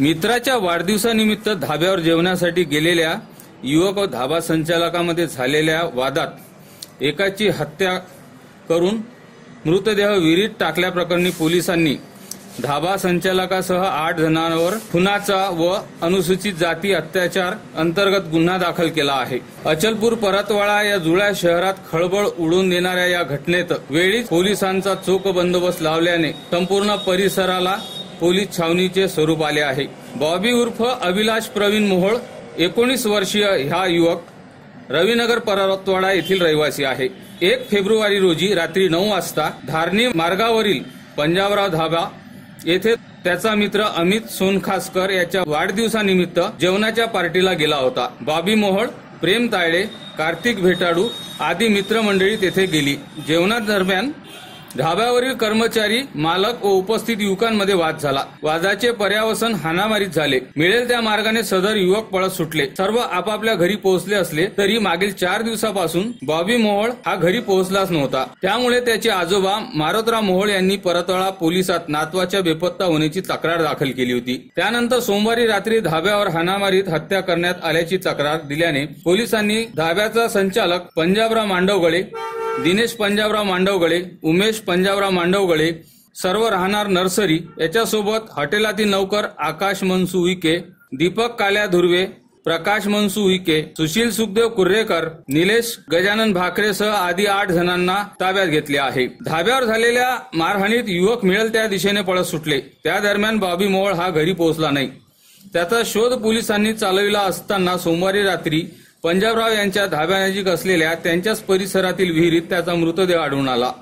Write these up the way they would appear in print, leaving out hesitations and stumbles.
मित्राच्या वाढदिवसानिमित्त धाब्यावर जेवणासाठी गेलेल्या युवक व धाबा संचालकांमध्ये झालेल्या वादात एकाची हत्या करून मृतदेह विहिरीत टाकल्याप्रकरणी पोलिसांनी धाबा संचालकासह 8 जणांवर खुनाचा व अनुसूचित जाती अत्याचार अंतर्गत गुन्हा दाखल केला आहे। अचलपूर परतवाडा या जुळ्या शहरात खळबळ उडवून देणाऱ्या या घटनेत वेळीच पोलिसांचा चोख बंदोबस्त लावल्याने संपूर्ण परिसराला पोलीस छावणीचे स्वरूप आले आहे। बॉबी उर्फ अभिलाष प्रवीण मोहोळ 19 वर्षीय हा युवक रविनगर परतवाडा येथील रहिवासी आहे। 1 फेब्रुवारी रोजी रात्री 9 वाजता धारणी मार्गावरील पंजाबराव धाबा येथे त्याचा मित्र अमित सोनखासकर याच्या वाढदिवसानिमित्त जेवणाच्या पार्टीला गेला होता। बॉबी मोहोळ, प्रेम तायडे, कार्तिक भेटाडू आदी मित्रमंडळी तेथे गेली। जेवणादरम्यान धाब्यावरील कर्मचारी, मालक व उपस्थित युवकांमध्ये वाद झाला। वादाचे पर्यावसन हाणामारीत झाले। मिळेल त्या मार्गाने सदर युवक पळत सुटले। सर्व आपापल्या घरी पोहोचले असले तरी मागील 4 दिवसापासून बॉबी मोहोळ हा घरी पोहोचलाच नव्हता। त्यामुळे त्याचे आजोबा मारोतराव मोहोळ यांनी परतवाडा पोलिसात नातवाच्या बेपत्ता होण्याची तक्रार दाखल केली होती। त्यानंतर सोमवारी रात्री धाब्यावर हाणामारीत हत्या करण्यात आल्याची तक्रार दिल्याने पोलिसांनी धाब्याचा संचालक पंजाबराव मांडवगळे, दिनेश पंजाबराव मांडवगळे, उमेश पंजाबराव मांडवगळे, सर्व राहणार नर्सरी याच्यासोबत हॉटेलातील नौकर आकाश मनसू उईके, दीपक काल्या धुर्वे, प्रकाश मनसू उईके, सुशील सुखदेव कुर्रेकर, निलेश गजानन भाकरेसह आदी 8 जणांना ताब्यात घेतले आहे। धाब्यावर झालेल्या मारहाणीत युवक मिळेल त्या दिशेने पळत सुटले। त्या दरम्यान बॉबी मोहोळ हा घरी पोहोचला नाही। त्याचा शोध पोलिसांनी चालविला असताना सोमवारी रात्री पंजाबराव यांच्या धाब्यानजीक असलेल्या त्यांच्याच परिसरातील विहिरीत त्याचा मृतदेह आढळून आला।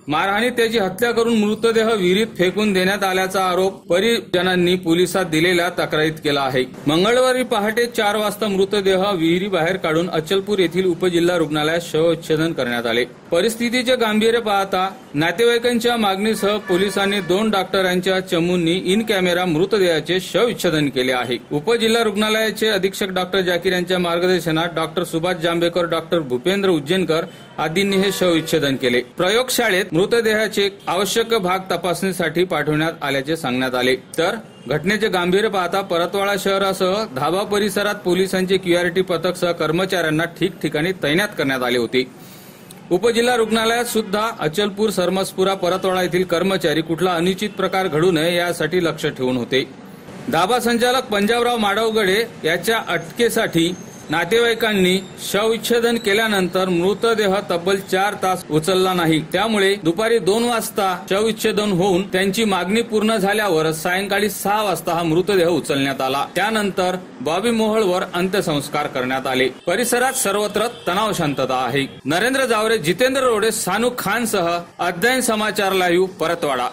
मारहाणीत त्याची हत्या करून मृतदेह विहिरीत फेकून देण्यात आल्याचा आरोप परिजनांनी पोलिसात दिलेल्या तक्रारीत केला आहे। मंगळवारी पहाटे 4 वाजता मृतदेह विहिरी बाहेर काढून अचलपूर येथील उपजिल्हा रुग्णालयात शवविच्छेदन करण्यात आले। परिस्थितीचे गांभीर्य पाहता नातेवाईकांच्या मागणीसह पोलिसांनी 2 डॉक्टरांच्या चमूंनी इन कॅमेरा मृतदेहाचे शवविच्छेदन केले आहे। उपजिल्हा रुग्णालयाचे अधीक्षक डॉक्टर जाकीर यांच्या मार्गदर्शनात डॉक्टर सुभाष जांभेकर, डॉक्टर भूपेंद्र उज्जैनकर आदींनी हे शवविच्छेदन केले। प्रयोगशाळेत मृतदेहाचे आवश्यक भाग तपासणीसाठी पाठवण्यात आल्याचे सांगण्यात आले। तर घटनेचे गांभीर्य पाहता परतवाडा शहरासह धाबा परिसरात पोलिसांचे क्यूआरटी पथक सह कर्मचाऱ्यांना ठिकठिकाणी तैनात करण्यात आले होते। उपजिल्हा रुग्णालयात सुद्धा अचलपूर, सरमसपुरा, परतवाडा येथील कर्मचारी कुठला अनुचित प्रकार घडू नये यासाठी लक्ष ठेवून होते। धाबा संचालक पंजाबराव मांडवगळे याच्या अटकेसाठी नातेवाईकांनी शवविच्छेदन केल्यानंतर मृतदेह तब्बल 4 तास उचलला नाही। त्यामुळे दुपारी 2 वाजता शवविच्छेदन होऊन त्यांची मागणी पूर्ण झाल्यावर सायंकाळी 6 वाजता हा मृतदेह उचलण्यात आला। त्यानंतर बॉबी मोहोळवर अंत्यसंस्कार करण्यात आले। परिसरात सर्वत्र तणाव शांतता आहे। नरेंद्र जावरे, जितेंद्र रोडे, सानू खानसह अध्ययन समाचार लाईव्ह, परतवाडा।